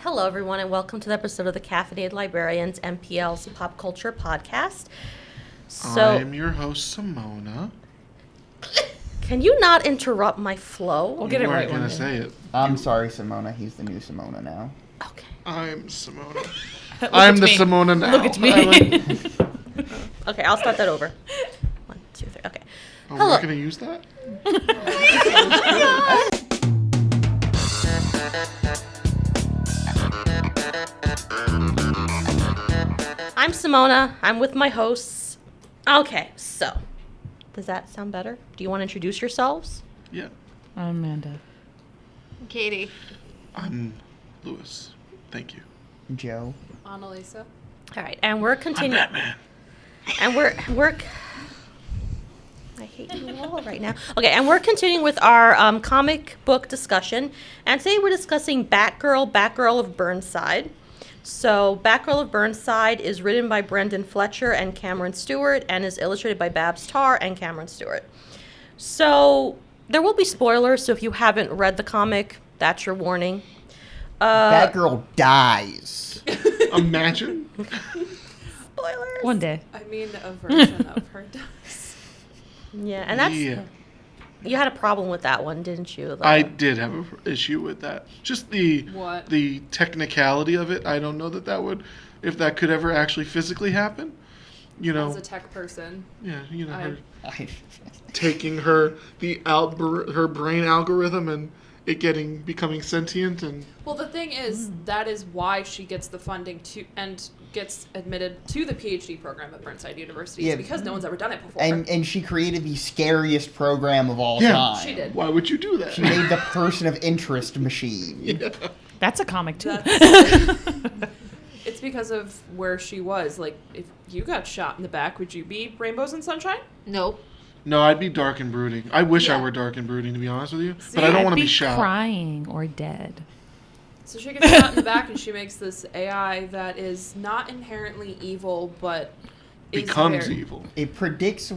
Hello, everyone, and welcome to the episode of the Caffeinated Librarians, MPL's Pop Culture Podcast. I'm your host, Simona. Can you not interrupt my flow? We'll get it right going one to day. say it. I'm sorry, Simona. He's the new Simona now. Okay. I'm Simona. I'm the me. Simona now. Look at me. Okay, I'll start that over. 1, 2, 3. Okay. Oh, Hello. we're not going to use that? I'm Simona. I'm with my hosts. Okay, so does that sound better? Do you want to introduce yourselves? Yeah. I'm Amanda. Katie. I'm Lewis. Thank you. Joe. Annalisa. All right, and we're I'm continuing. Batman. And we're I hate you all right now. Okay, and we're continuing with our comic book discussion. And today we're discussing Batgirl of Burnside. So Batgirl of Burnside is written by Brendan Fletcher and Cameron Stewart and is illustrated by Babs Tarr and Cameron Stewart. So there will be spoilers, so if you haven't read the comic, that's your warning. Batgirl dies. Imagine. Spoilers. One day. I mean, a version of her does. Yeah, and that's Yeah. you had a problem with that one, didn't you? I did have an issue with that. Just the What? the technicality of it. I don't know if that could ever actually physically happen. You know, As a tech person. yeah, you know, her I- taking her brain algorithm and it becoming sentient and Well, the thing is, that is why she gets the funding to and gets admitted to the PhD program at Burnside University. Yeah. It's because no one's ever done it before. and she created the scariest program of all Yeah. time. She did. why would you do that? She made the person of interest machine. Yeah. That's a comic too. It's because of where she was. Like, if you got shot in the back, would you be Rainbows and Sunshine? Nope. No, I'd be dark and brooding. I wish I Yeah. were dark and brooding, to be honest with you. See, but I don't I'd want to be be shot. crying or dead. So she gets shot in the back, and she makes this AI that is not inherently evil, but is Becomes very- evil. It predicts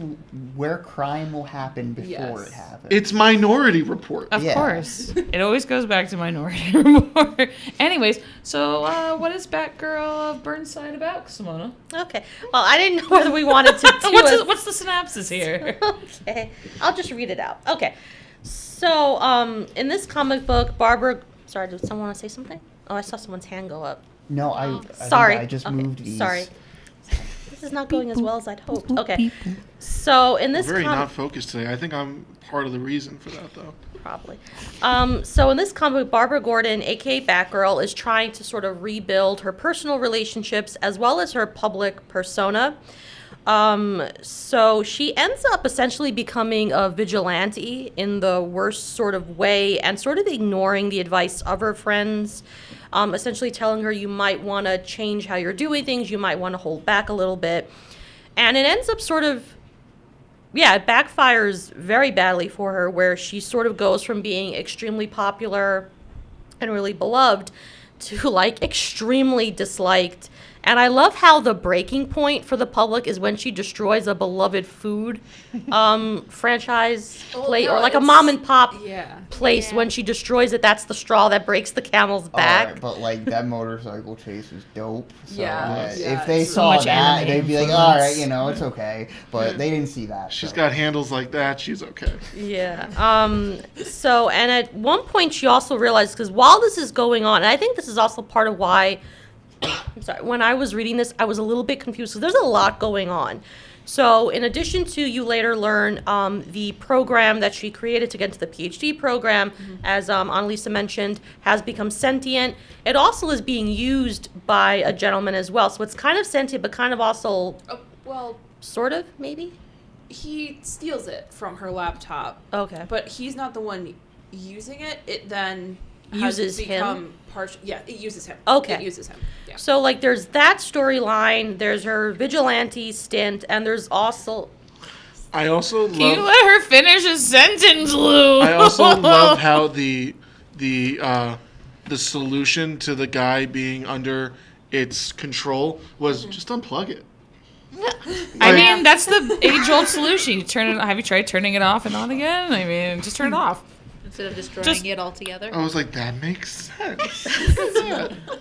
where crime will happen before Yes. it happens. It's Minority Report. Of Yeah. course. It always goes back to Minority Report. Anyways, so what is Batgirl of Burnside about, Simona? Okay. Well, I didn't know whether we wanted to do What's the synopsis here? Okay, I'll just read it out. Okay, so in this comic book, Barbara. Sorry, did someone want to say something? Oh, I saw someone's hand go up. No, I Sorry, I just okay, moved these. Sorry, this is not going as well as I'd hoped. Okay, so in this Very comic, not focused today. I think I'm part of the reason for that, though. probably. So in this comic, Barbara Gordon, aka Batgirl, is trying to sort of rebuild her personal relationships as well as her public persona. So she ends up essentially becoming a vigilante in the worst sort of way and sort of ignoring the advice of her friends, essentially telling her you might want to change how you're doing things, you might want to hold back a little bit. And it ends up sort of, yeah, it backfires very badly for her, where she sort of goes from being extremely popular and really beloved to like extremely disliked. And I love how the breaking point for the public is when she destroys a beloved food franchise Well, place, no, or like a it's- mom and pop Yeah. place. Yeah. When she destroys it, that's the straw that breaks the camel's back. Alright, but like that motorcycle chase was dope. So Yeah, yeah, if they it's saw much that, anime they'd be like, influence. all right, it's okay. But they didn't see that. She's so. got handles like that. She's okay. Yeah. So, and at one point she also realized, because while this is going on, and I think this is also part of why, I'm sorry, when I was reading this, I was a little bit confused because there's a lot going on. So in addition to, you later learn the program that she created to get into the PhD program, as Annalisa mentioned, has become sentient. It also is being used by a gentleman as well. So it's kind of sentient, but kind of also Oh, well, sort of, maybe? he steals it from her laptop, Okay. but he's not the one using it. It then Uses has him? become yeah, it uses him. Okay. It uses him. Yeah. So, like, there's that storyline, there's her vigilante stint, and there's also... I also Can you love. let her finish a sentence, Lou? I also love how the solution to the guy being under its control was just unplug it. I Like- mean, that's the age-old solution. Have you tried turning it off and on again? I mean, just turn it off. instead of destroying it altogether. I was like, that makes sense. Look at that.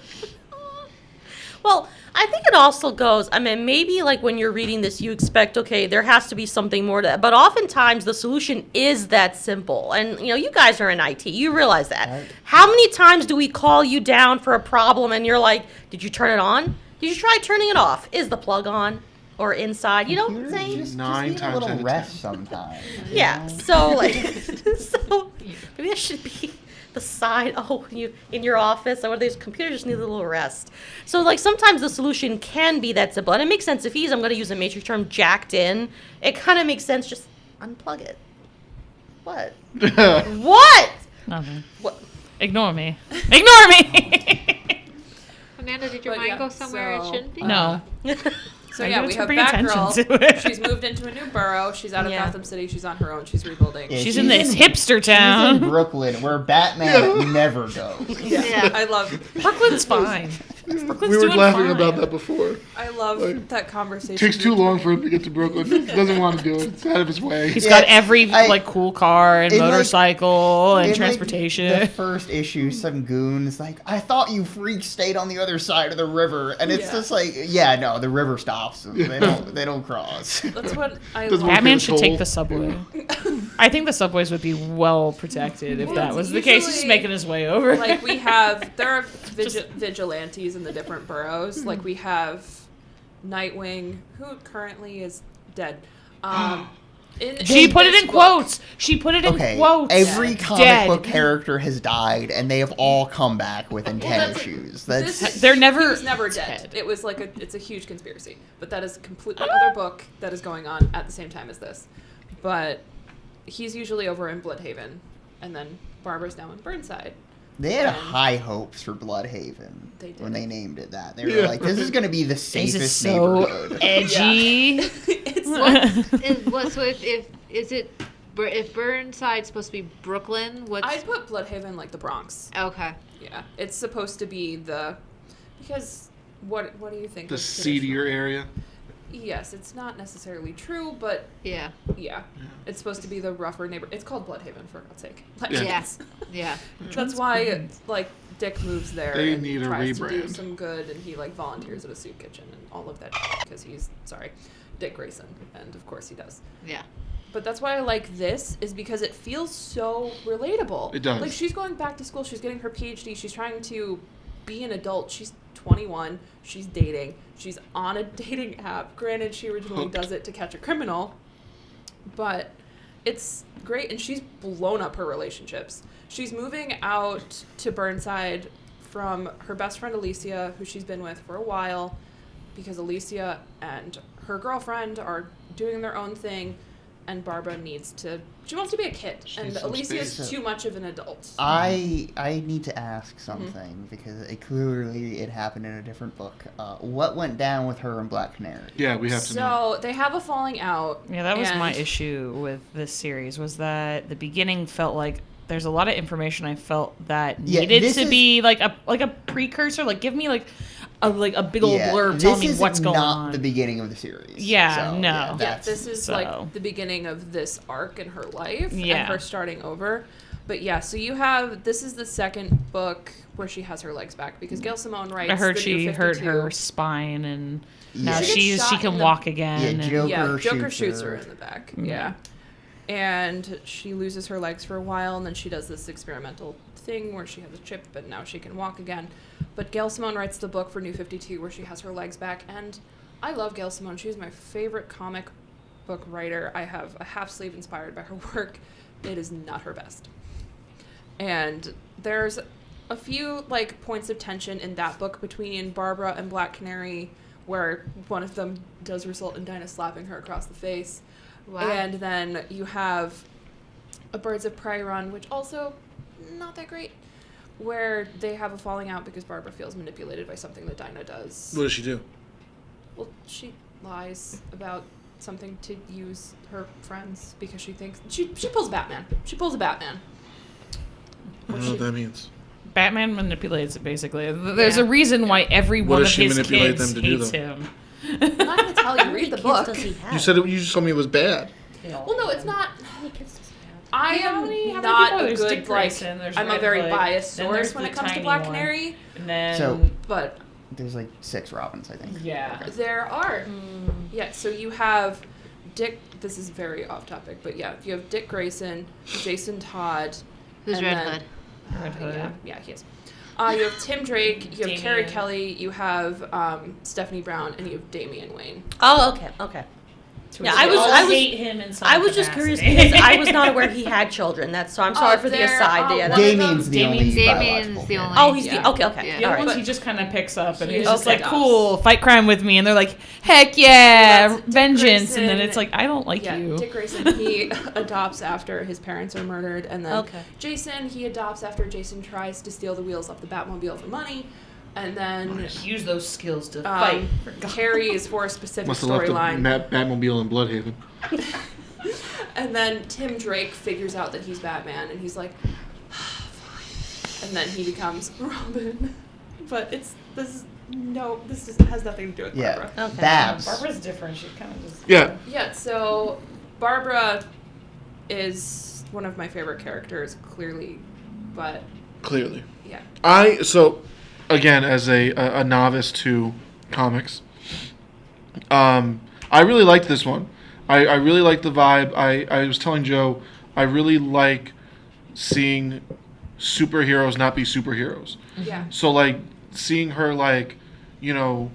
Well, I think it also goes, I mean, maybe like when you're reading this, you expect, okay, there has to be something more to that. But oftentimes the solution is that simple. And, you know, you guys are in IT. You realize that. Right. How many times do we call you down for a problem and you're like, did you turn it on? Did you try turning it off? Is the plug on or inside? You know what I'm Computers saying? just Nine need times a little out of rest 10. sometimes. you Yeah. know? So, like, so maybe that should be the side. Oh, you in your office, or these computers just need a little rest. So, like, sometimes the solution can be that simple, and it makes sense if I'm going to use a matrix term, jacked in. It kind of makes sense. Just unplug it. What? What? Nothing. What? Ignore me. Ignore me. Amanda, did your But mind yeah, go somewhere so, it shouldn't be? No. So I yeah, do it we to have bring attention Batgirl. to it. She's moved into a new borough. She's out of Yeah. Gotham City. She's on her own. She's rebuilding. Yeah, She's in this hipster She's in town. Brooklyn, where Batman never goes. Yeah. I love Brooklyn's fine. Brooklyn's We were doing laughing fine. about that before. that It conversation. takes too long for him to get to Brooklyn. He doesn't want to do it. It's out of his way. He's Yeah, got every like cool car and in, like- motorcycle and In, like, transportation. the first issue, some goons like, I thought you freaks stayed on the other side of the river, and it's Yeah. just like, yeah, no, the river stops. They don't cross. That's what I Doesn't love. Batman the should take toll. the subway. I think the subways would be well protected if that it's was the case. He's usually- making his way over. Like there are vigilantes in the different boroughs. Like we have Nightwing, who currently is dead. She put it this in book- quotes. She put it in Okay, quotes. every Dead. comic Dead. book character has died, and they have all come back within 10 that's- issues. This That's is- They're never He was never dead. It was like it's a huge conspiracy. But that is a completely other book that is going on at the same time as this. But he's usually over in Bloodhaven, and then Barbara's now in Burnside. they had and- high hopes for Bloodhaven They did. when they named it that. They were Yeah. like, this is going to be the This is safest so neighborhood. edgy. If Burnside's supposed to be Brooklyn, what's I'd put Bloodhaven like the Bronx. okay? Yeah, it's supposed to be because what do you think? The of seedier area. Yes, it's not necessarily true, but Yeah, yeah, it's supposed to be the rougher neighbor. It's called Bloodhaven for God's sake. Like, Yeah. yeah, yeah. That's why like Dick moves there They and need a tries to do rebrand. some good, and he like volunteers at a soup kitchen and all of that because he's Dick Grayson, and of course he does. Yeah. But that's why I like this, is because it feels so relatable. It does. Like, she's going back to school, she's getting her PhD, she's trying to be an adult. She's 21, she's dating, she's on a dating app. Granted, she originally Hooked. does it to catch a criminal, but it's great, and she's blown up her relationships. She's moving out to Burnside from her best friend Alicia, who she's been with for a while, because Alicia and her girlfriend are doing their own thing, and Barbara she wants to be a kid, and needs some Alicia's space. too much of an adult. I need to ask something because it happened in a different book. What went down with her and Black Canary? Yeah, we have to know. So they have a falling out. Yeah, that was and- my issue with this series, was that the beginning felt like there's a lot of information I felt that Yeah, needed this to is- be like a precursor. Like, give me like a big old blurb telling me this what's is going not on. the beginning of the series. Yeah, So, no. Yeah, that's- this is so- like the beginning of this arc in her life Yeah. and her starting over. But yeah, so this is the second book where she has her legs back, because Gail Simone writes. I heard the she New hurt 52. her spine, and now Yeah. She gets she shot can in the- walk again. Yeah, and- Joker Joker shoots shoots her her. in the back. Yeah. Yeah. And she loses her legs for a while, and then she does this experimental thing where she has a chip, and now she can walk again. But Gail Simone writes the book for New 52 where she has her legs back, and I love Gail Simone. She's my favorite comic book writer. I have a half sleeve inspired by her work. It is not her best. And there's a few like points of tension in that book between Barbara and Black Canary, where one of them does result in Dinah slapping her across the face. Wow. And then you have a Birds of Prey run, which also not that great, where they have a falling out because Barbara feels manipulated by something that Dinah does. What does she do? Well, she lies about something to use her friends because she thinks she pulls Batman. She pulls a Batman. I don't know what that means. Batman manipulates it, basically. There's Yeah. a reason why every What one does of she his manipulate kids them to do, hates though? him. I'm not gonna tell you. Read the book. Does he have? You just told me it was bad. Well, no, it's not. How many kids does he have? I How am many not people? a There's good Dick like. Grayson, there's I'm a Red very Hood, biased then source there's when the it comes to tiny Black one. Canary, And then So- but There's like 6 Robins, I think. yeah. there are. Yeah, so you have Dick. This is very off topic, but yeah, you have Dick Grayson, Jason Todd, Who's and Red then- Hood? Red Hood. Yeah, he is. You have Tim Drake, you have Carrie Damian. Kelly, you have Stephanie Brown, and you have Damian Wayne. Oh, okay. Yeah, I We was- all I was- hate him in some I was just curious capacity. because I was not aware he had children. That's so I'm sorry for the there- aside. oh, Yeah, one that's- of them- Damien's the only Damien's biological the only. parent. oh, he's Yeah. the okay. Yeah. The All other right. ones he just kind of picks up and He he's is just like, adopts. cool, fight crime with me. And they're like, heck yeah, So that's Dick vengeance. And then Grayson. it's like, I don't like Yeah, you. Dick Grayson, he adopts after his parents are murdered, and then Okay. Jason, he adopts after Jason tries to steal the wheels off the Batmobile for money, and then Use those skills to fight. Carrie is for a specific Must have left the storyline, Batmobile in Bloodhaven. and then Tim Drake figures out that he's Batman, and he's like, fine, and then he becomes Robin, but this has nothing to do with Yeah. Barbara. Okay. Babs. Barbara's different. She's kind of just. Yeah. Yeah, so Barbara is one of my favorite characters, clearly, but Clearly. yeah. So again, as a novice to comics, I really liked this one. I really liked the vibe. I was telling Joe, I really like seeing superheroes not be superheroes. Yeah. So like seeing her like, you know,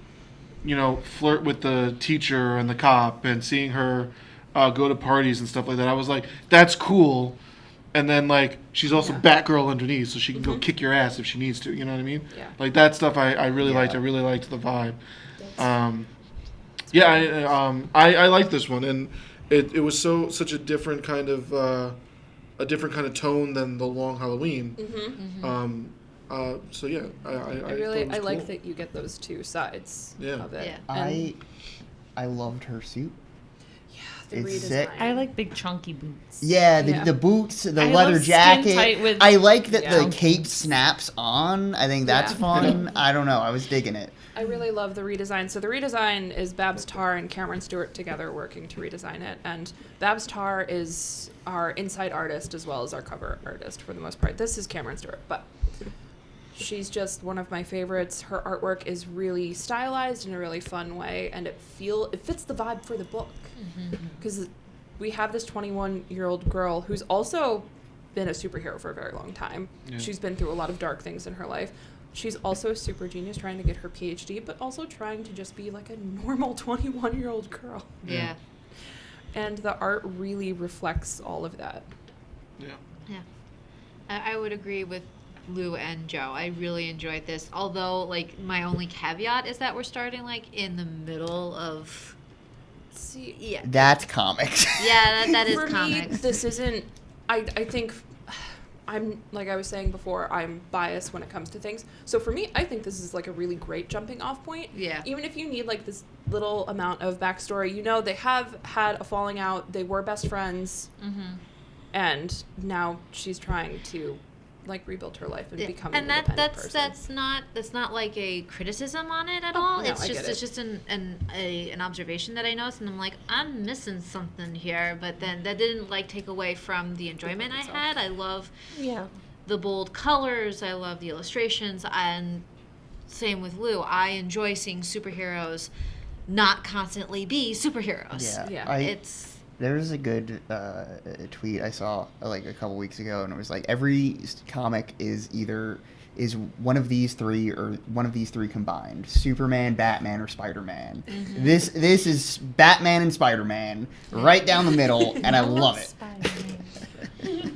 flirt with the teacher and the cop, and seeing her go to parties and stuff like that. I was like, that's cool. And then like she's also Yeah. Batgirl underneath, so she can go kick your ass if she needs to. You know what I mean? Yeah. Like that stuff I really liked. I Yeah. really liked the vibe. That's- I liked this one, and it was such a different kind of tone than the Long Halloween. So yeah, I I thought it really was like cool. that you get those two sides Yeah. of it. Yeah. And I loved her suit. the it's redesign. sick. I like big chunky boots. Yeah, the, Yeah. the boots, the I leather love skin jacket. tight with- I like that Yeah. the cape snaps on. I think that's Yeah. fun. I don't know. I was digging it. I really love the redesign. So the redesign is Babs Tarr and Cameron Stewart together working to redesign it. And Babs Tarr is our inside artist as well as our cover artist for the most part. This is Cameron Stewart, but she's just one of my favorites. Her artwork is really stylized in a really fun way, and it fits the vibe for the book. Because we have this 21-year-old girl who's also been a superhero for a very long time. Yeah. She's been through a lot of dark things in her life. She's also a super genius trying to get her PhD, but also trying to just be like a normal 21-year-old girl. Yeah. And the art really reflects all of that. Yeah. Yeah. I would agree with Lou and Joe. I really enjoyed this. Although, like, my only caveat is that we're starting, like, in the middle of. See, Yeah. That's comics. Yeah, that is for me, comics. this isn't. I think. I'm, like I was saying before, I'm biased when it comes to things. So for me, I think this is like a really great jumping off point. Yeah. Even if you need like this little amount of backstory, you know, they have had a falling out. They were best friends. Mm-hmm. And now she's trying to like rebuild her life and become an and independent person. that's not like a criticism on it at Oh, all. no, It's I just get it's it. just an observation that I noticed, and I'm like, I'm missing something here. But then that didn't like take away from the enjoyment I itself. had. I love Yeah. the bold colors. I love the illustrations, and same with Lou. I enjoy seeing superheroes not constantly be superheroes. Yeah. It's There's a good tweet I saw like a couple weeks ago, and it was like every comic is one of these three or one of these three combined: Superman, Batman, or Spider-Man. This is Batman and Spider-Man right down the middle, and I love it.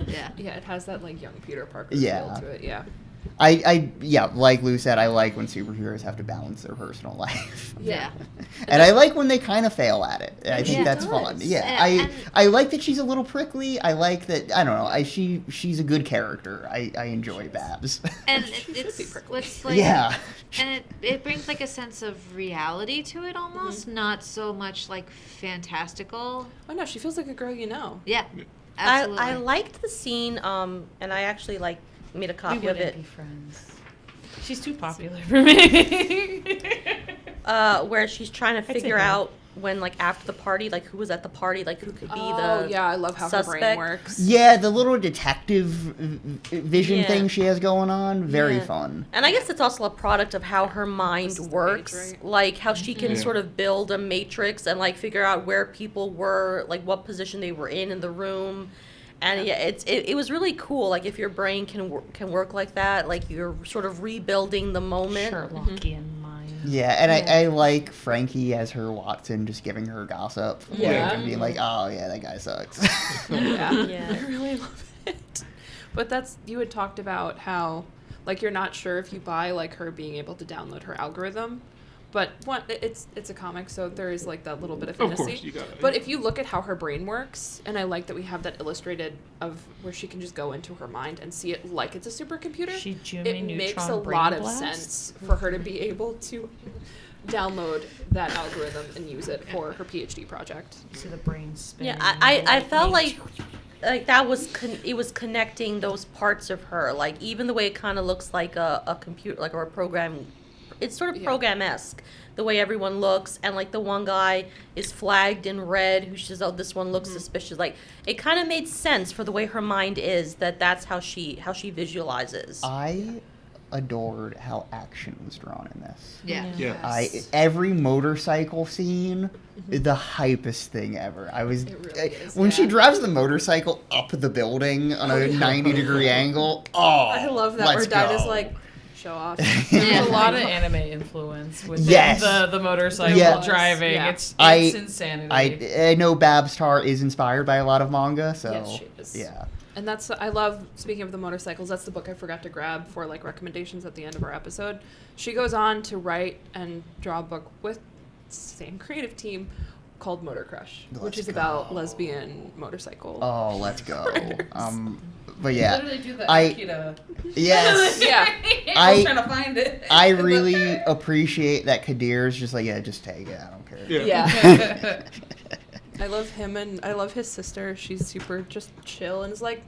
yeah. Yeah, it has that like young Peter Parker Yeah. feel to it. Yeah. Yeah, like Lou said, I like when superheroes have to balance their personal life. Yeah. And I like when they kind of fail at it. I think Yeah, that's it fun. does. Yeah, And- I like that she's a little prickly. I like that. I don't know. She's a good character. I enjoy Babs. And She should it's be prickly. it's like Yeah. and it brings like a sense of reality to it almost, not so much like fantastical. Oh no, she feels like a girl you know. Yeah. Absolutely. I liked the scene, and I actually like made a We copy of wouldn't it, be friends. She's too popular for me. where she's trying to say figure no. out when like after the party, like who was at the party, like who could be Oh, the yeah, I love how her brain suspect. works. Yeah, the little detective vision Yeah. thing she has going on, very Yeah. fun. And I guess it's also a product of how her mind This is the works, age, right? like how she can Yeah. sort of build a matrix and like figure out where people were, like what position they were in the room. And yeah, it was really cool. Like if your brain can work like that, like you're sort of rebuilding the moment. Sherlockian mind. Yeah, and I like Frankie as her Watson, just giving her gossip. like, Yeah. and being like, oh, yeah, that guy sucks. Yeah. Yeah. I really love it. But you had talked about how, like, you're not sure if you buy, like, her being able to download her algorithm. But it's a comic, so there is, like, that little bit of Of fantasy. course, you got it. But if you look at how her brain works, and I like that we have that illustrated of where she can just go into her mind and see it like it's a supercomputer, She Jimmy it makes Neutron a brain lot of blast? sense for her to be able to download that algorithm and use it for her PhD project. See the brain spinning. Yeah, I felt like that was it was connecting those parts of her, like even the way it kind of looks like a computer, like or a program. It's sort of Yeah. program-esque, the way everyone looks, and like the one guy is flagged in red, who says, "Oh, this one looks suspicious." Like it kind of made sense for the way her mind is. That's how she visualizes. I adored how action was drawn in this. Yeah. Yeah. Every motorcycle scene, the hypest thing ever. I was It really is, when she yeah. drives the motorcycle up the building on a 90-degree angle. Oh, I love that where let's Dinah's go. like, show off. There's a lot of anime influence with Yes. the motorcycle Yes. driving. Yeah. It's I- insanity. I know Babstar is inspired by a lot of manga, so Yes, she is. yeah. And I love, speaking of the motorcycles, that's the book I forgot to grab for like recommendations at the end of our episode. She goes on to write and draw a book with the same creative team called Motor Crush, which Let's is about go. lesbian motorcycle. Oh, let's go. But yeah, Literally do the I- Akira. yes. Yeah. I was trying to find it. I really appreciate that Kadir's just like, yeah, just take it. I don't care. Yeah. Yeah. I love him and I love his sister. She's super just chill and is like,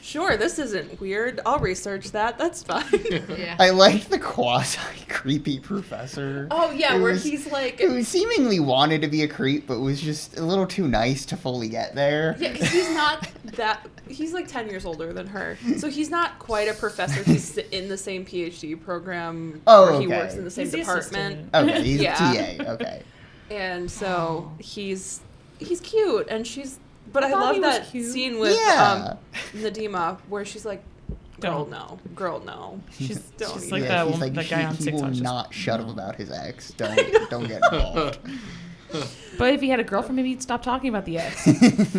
sure, this isn't weird. I'll research that. That's fine. Yeah. I like the quasi creepy professor. Oh, yeah, Who where was- he's like, who seemingly wanted to be a creep, but was just a little too nice to fully get there. yeah, because he's not that, he's like 10 years older than her. So he's not quite a professor. He's in the same PhD program. Oh, where he okay. works in the same He's the department. Okay, he's Yeah. a TA. Okay. And so he's cute, and but I thought love he was that cute. scene with Yeah. Nadima where she's like, girl, Don't. no. She's Don't just even- like yeah, that he's one, like, that guy on he TikTok. will just- not shut up about his ex. Don't get involved. But if he had a girlfriend, maybe he'd stop talking about the ex.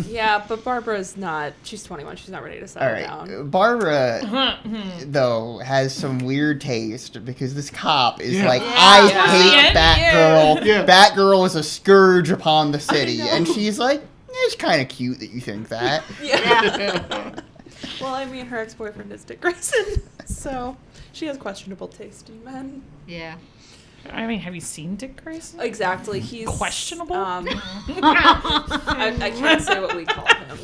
Yeah, but Barbara's not. She's 21. She's not ready to All settle right, down. Barbara though has some weird taste because this cop is Yeah. like, Yeah. I Yeah. hate Batgirl. Yeah. Batgirl is a scourge upon the city, know. and she's like, it's kind of cute that you think that. Yeah. Well, I mean, her ex-boyfriend is Dick Grayson, so she has questionable taste in men. Yeah. I mean, have you seen Dick Grayson? Exactly. He's Questionable? I can't say what we call him.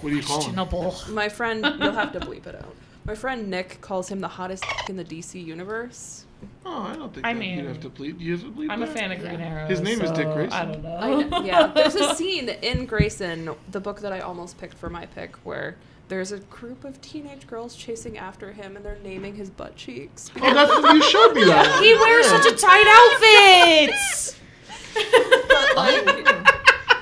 What do you call him? Questionable. My friend, you'll have to bleep it out. My friend Nick calls him the hottest dick in the DC universe. Oh, I don't think I that mean, you'd have to bleed. You have to bleed I'm a that? fan of Green Arrow. His name is Dick so Grayson. I don't know. I know, yeah, there's a scene in Grayson, the book that I almost picked for my pick, where there's a group of teenage girls chasing after him and they're naming his butt cheeks. Oh, that's you showed me that. He wears such a tight outfit.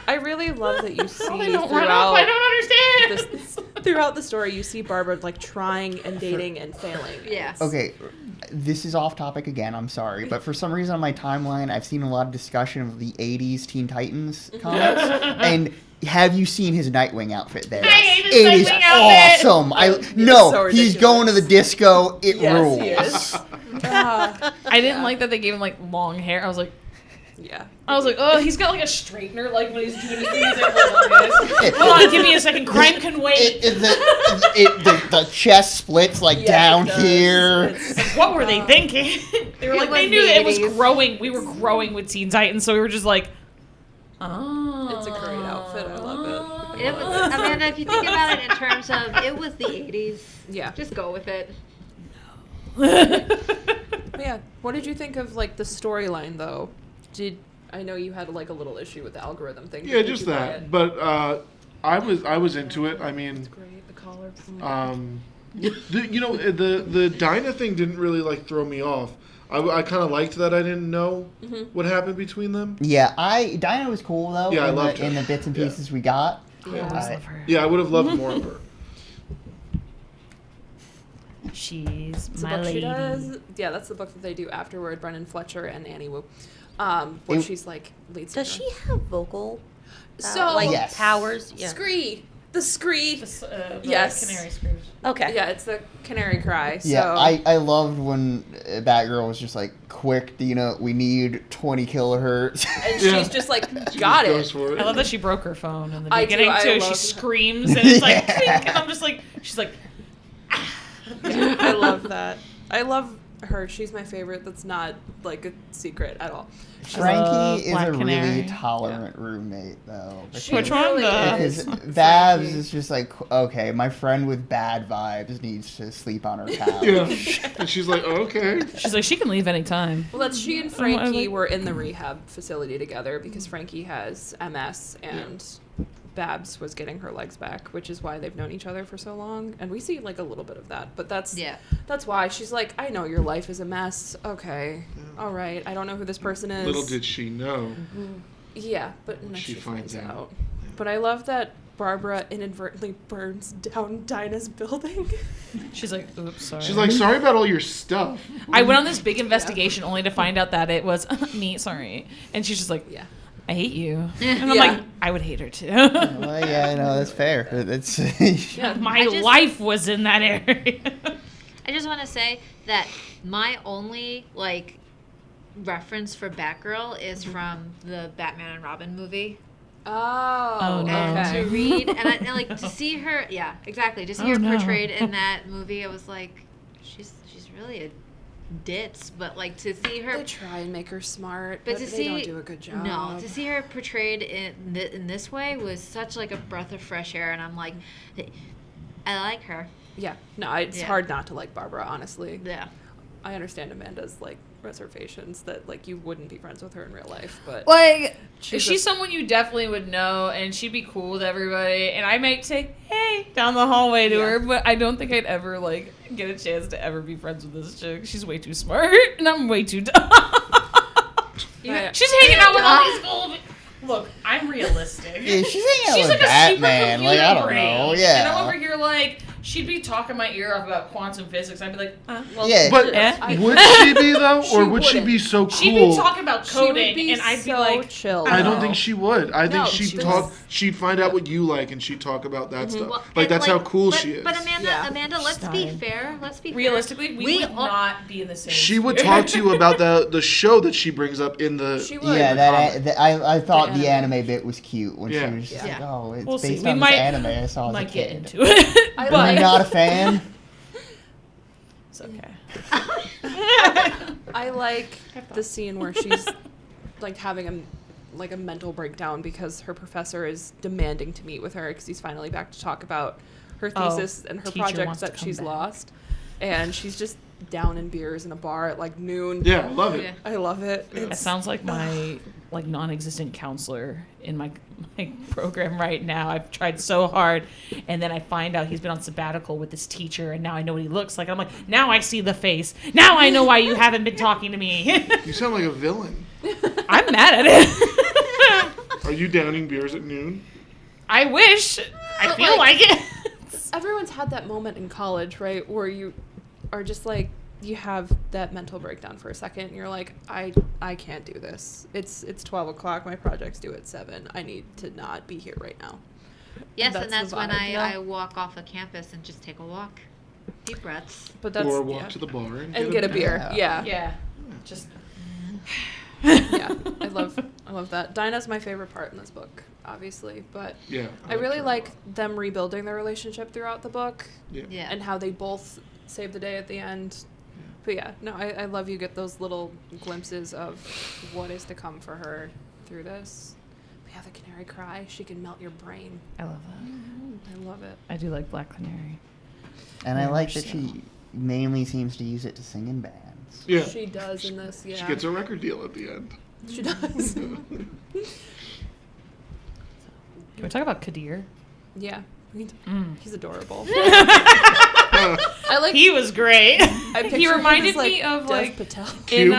I really love that you see They don't run up. I don't understand. throughout the story, you see Barbara like trying and dating and failing. Yeah. Okay, this is off topic again, I'm sorry, but for some reason on my timeline, I've seen a lot of discussion of the 80s Teen Titans comics, and have you seen his Nightwing outfit there? I hate his It is Nightwing outfit. awesome. so He's going to the disco. It Yes, rules. he is. I didn't like that they gave him like long hair. I was like, Yeah. oh, he's got like a straightener, like when he's doing his things. Like, hold on, give me a second. Crime can wait. The chest splits like Yes, down it does. here. It's- What were they thinking? They were It like, was they knew the it was 80s. growing. We were growing with Teen Titans, so we were just like, oh. It's a great outfit. I love it. It was, Amanda, if you think about it in terms of, it was the 80s. Yeah. Just go with it. But yeah. What did you think of like the storyline though? I know you had like a little issue with the algorithm thing. Yeah, just that. But I was into it. I mean, It's great. The collar. the Dinah thing didn't really like throw me off. I kind of liked that I didn't know what happened between them. Yeah, Dinah was cool though. Yeah, I loved her. In the bits and pieces we got. I always love her. Yeah, I would have loved more of her. She's It's the my book lady. she does. Yeah, that's the book that they do afterward. Brennan Fletcher and Annie Wu, where she's like lead singer. Does she have vocal So like Yes. powers? Yeah. Scree, the Scree. The Yes. canary screws. Okay. Yeah, it's the canary cry. Yeah, So I loved when Batgirl was just like, quick, we need 20 kilohertz. and Yeah. she's just like, She got just goes it. for it. I love that she broke her phone in the I do, beginning I too. She love that. screams and it's like, Yeah. clink, and I'm just like, she's like, I love that. I love her. She's my favorite. That's not like a secret at all. love Frankie is Black a really Canary. tolerant roommate, though. She Which one? really The- is. Because Babs Frankie. is just like, okay, my friend with bad vibes needs to sleep on her couch. Yeah, and she's like, okay. she's like, she can leave anytime. Well, that's she and I Frankie like- were in the rehab facility together because Frankie has MS and Babs was getting her legs back, which is why they've known each other for so long. And we see like a little bit of that, but that's why she's like, I know your life is a mess. Okay, all right. I don't know who this person is. Little did she know. Yeah, but then She she finds finds out. out. But I love that Barbara inadvertently burns down Dinah's building. She's like, oops, sorry. She's like, sorry about all your stuff. I went on this big investigation only to find out that it was me, sorry. And she's just like, Yeah. I hate you. And I'm Yeah. like, I would hate her too. Well, yeah, no, that's fair. It's Yeah. My I just- life was in that area. I just want to say that my only reference for Batgirl is from the Batman and Robin movie. Oh, no. And okay. to read and to see her, yeah, exactly. To see Oh, her no. portrayed in that movie, I was like, she's really a ditz. But to see her, They try and make her smart, but but to they see don't do a good job. No, to see her portrayed in this way was such like a breath of fresh air, and I'm like, I like her. Yeah, no, it's Yeah. hard not to like Barbara, honestly. Yeah. I understand Amanda's reservations that you wouldn't be friends with her in real life, but She's someone you definitely would know, and she'd be cool with everybody. And I might say, "Hey," down the hallway to her, but I don't think I'd ever get a chance to ever be friends with this chick. She's way too smart, and I'm way too dumb. Yeah. She's hanging out with all these gold. Look, I'm realistic. Yeah, she's hanging out She's with like a super Batman. computer I don't brain. know. And I'm Yeah. over here she'd be talking my ear off about quantum physics. I'd be like, well, Yeah. But Eh? would she be though, She or would she wouldn't. be so cool? she'd be talking about She would coding, be and I'd be so like, chill. I don't No. think she would. I think No, she'd she talk. does. She'd find out what you like, and she'd talk about that stuff. Well, Like and, that's how cool but, she is. But Amanda, Yeah. let's be dying. fair. Let's be realistically, we would all- not be in the same. She would sphere. talk to you about the show that she brings up in the. She would. Yeah, comic. I thought The the anime. anime bit was cute when Yeah. she was just Yeah. like, oh, it's We'll see. based We on might- this anime I saw as a might get kid. into it, I Are but you not a fan? it's okay. I like the scene where she's having a mental breakdown because her professor is demanding to meet with her because he's finally back to talk about her Oh, thesis and her teacher project wants to that come she's back. lost, and she's just down in beers in a bar at noon. Yeah, I love it. Yeah. I love it. It It's, sounds like my non-existent counselor in my program right now. I've tried so hard, and then I find out he's been on sabbatical with this teacher, and now I know what he looks like. I'm like, now I see the face. Now I know why you haven't been talking to me. You sound like a villain. I'm mad at it. Are you downing beers at noon? I wish. I But, feel like it. everyone's had that moment in college, right, where you are just you have that mental breakdown for a second and you're like, I can't do this. It's 12 o'clock, my project's due at 7. I need to not be here right now. Yes, That's and that's the when vibe. I walk off of campus and just take a walk, deep breaths. But that's Or walk yeah. to the bar and get a beer. Yeah. Yeah. Just. Yeah. I love that. Dinah's my favorite part in this book, obviously, but Yeah. I really her a like lot. them rebuilding their relationship throughout the book Yeah. Yeah. and how they both save the day at the end. But yeah, no, I love you get those little glimpses of what is to come for her through this. But yeah, the canary cry, she can melt your brain. I love that. I love it. I do like Black Canary. And I Very like much that so. she mainly seems to use it to sing in bands. Yeah. She does in this, yeah. She gets a record deal at the end. She does. Can we talk about Kadir? Yeah. He's adorable. Uh, I like. He was great. I picture He him reminded as, like, me of Dev like Patel. in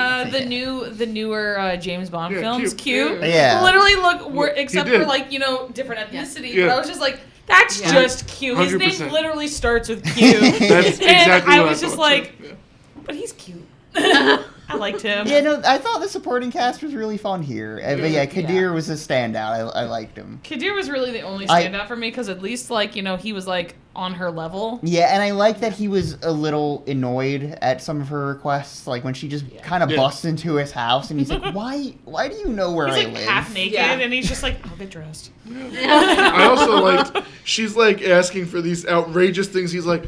Cute. the newer James Bond Yeah, films. cute. Cute. Yeah. Literally look, He except did. for like different ethnicity. Yeah. But I was just like, that's Yeah. just cute. His 100%. name literally starts with Q. That's And exactly I what was just thought, like, too. Yeah. but he's cute. I liked him. Yeah, no, I thought the supporting cast was really fun here. But yeah, Kadir was a standout. I liked him. Kadir was really the only I- standout for me because at least he was like on her level. Yeah, and I like that he was a little annoyed at some of her requests, like when she just kind of Yeah. busts into his house, and he's like, "Why do you know where He's I like live?" half naked Yeah. and he's just like, I'll get dressed. I also liked, she's like asking for these outrageous things. He's like,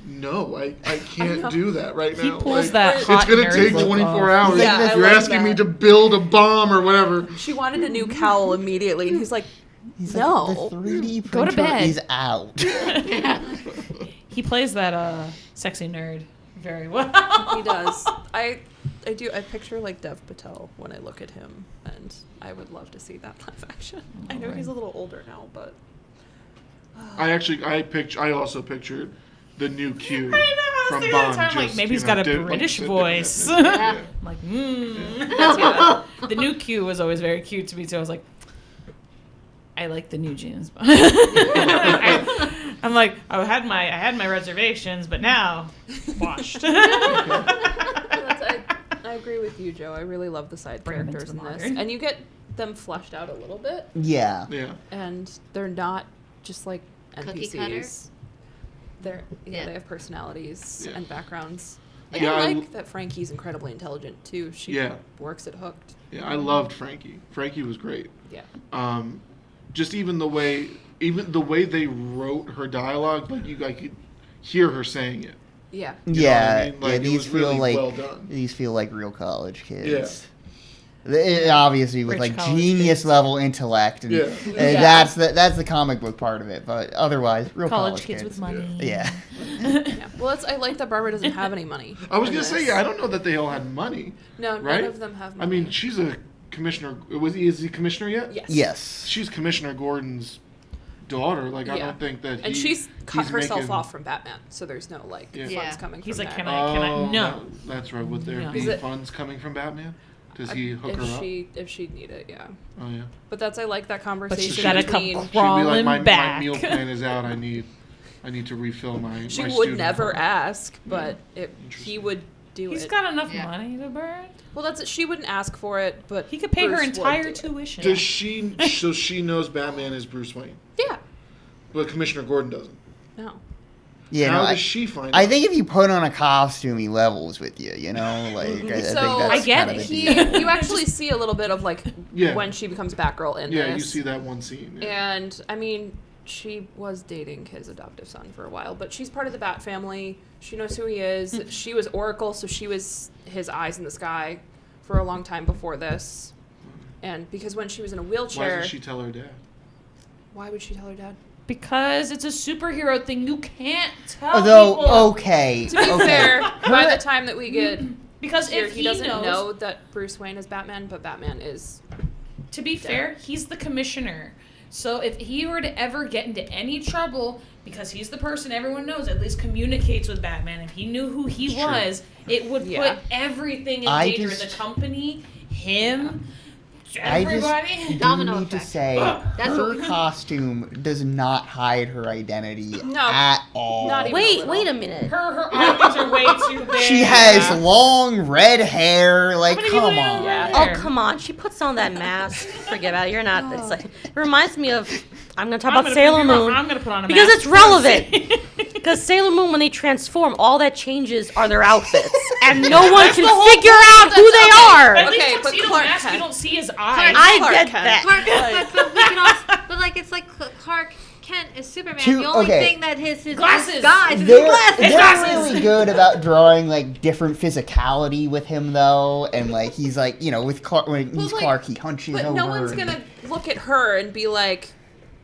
no, I can't do that right He now. pulls Like, that it's hot gonna nerd take look 24 off. hours. Yeah, I You're like asking me that. to build a bomb or whatever. She wanted a new cowl immediately, and he's like, He's No. like, the 3D Go to printer bed. is out. He plays that sexy nerd very well. he does. I picture like Dev Patel when I look at him, and I would love to see that live action. I know he's a little older now, but I also pictured the new Q I know, I was from thinking at the Bond. time, like, just, maybe you he's know, got a did, like, British said voice. different. Yeah. I'm like, The new Q was always very cute to me too. I was like, I like the new James Bond. I'm like, I had my reservations, but now washed. I agree with you, Joe. I really love the side Bring 'em into characters the in this, modern. and you get them fleshed out a little bit, Yeah. Yeah. and they're not just like Cookie cutter? NPCs. Yeah. They have personalities Yeah. and backgrounds. Yeah, I I like that Frankie's incredibly intelligent too. She Yeah. works at Hooked. Yeah, I loved Frankie. Frankie was great. Yeah. Just even the way they wrote her dialogue, like you could hear her saying it. Yeah. You know what Yeah, I mean? Like, yeah. it These was feel really like well done. real college kids. Yeah. Obviously with Rich like college genius kids. level intellect, and, Yeah. and Yeah. that's the comic book part of it. But otherwise, real College kids with money. Yeah. Yeah. Well, I like that Barbara doesn't have any money. I was in gonna say, this. yeah, I don't know that they all had money. No, right? none of them have I money. mean, she's a commissioner. Is he commissioner yet? yes. Yes. She's Commissioner Gordon's daughter. Like, I Yeah. don't think that he. And she's cut he's herself making- off from Batman, so there's no like Yeah. funds Yeah. coming He's from like, there. can I? No. That's right. Would there No. be Is it- funds coming from Batman? Does he hook her up? If she'd need it, yeah. Oh yeah. But I like that conversation she's gotta come between. She'd be like, Crawling my back. meal plan is out. I need to refill my. She my would student never card." ask, but he Interesting. would do He's it. got enough Yeah. money to burn. Well, that's it. She wouldn't ask for it, but He could pay her Bruce would entire do it. tuition. Does she? So she knows Batman is Bruce Wayne, Yeah. but Commissioner Gordon doesn't. No. Yeah. How No, does she find? I out? think if you put on a costume, he levels with you. You know, like I think that's I get kind it. of the deal. You actually see a little bit of like Yeah. when she becomes Batgirl in Yeah, this. you see that one scene. Yeah. And I mean, she was dating his adoptive son for a while, but she's part of the Bat family. She knows who he is. She was Oracle, so she was his eyes in the sky for a long time before this. And because when she was in a Why wheelchair, doesn't she tell her dad? why would she tell her dad? Because it's a superhero thing. You can't tell Although, people. okay. To be okay. fair, by the time that we get Because here, if he doesn't knows, know that Bruce Wayne is Batman, but Batman is. to be fair, he's the commissioner. So if he were to ever get into any trouble, because he's the person everyone knows, at least communicates with Batman, if he knew who he Sure. was, it would Yeah. put everything in I danger. just- The company, him, I just everybody. do Domino need to effect. say That's her what we- costume does not hide her identity No, at all. not even- Wait a minute. Her eyes are way too big. She has long red hair. Like, many come people have on. red Oh, hair? come on. She puts on that mask. Forget about it. You're not. It's like, it reminds me of. I'm going to talk I'm about gonna- Sailor you're right, Moon. I'm gonna put on a because mask it's for relevant. the- Because Sailor Moon, when they transform, all that changes are their outfits. And no one That's can the whole figure out who they are. At Okay, least but see the Clark mask, Kent. you don't see his eyes. I Clark get Kent. that. But we can also, but like it's like Clark Kent is Superman. Two- the only okay. thing that his Glasses. disguise is They're, glasses. they're glasses. really good about drawing like different physicality with him though, and like he's like with Clark when he's like, Clark he hunches But over. no one's and- gonna look at her and be like,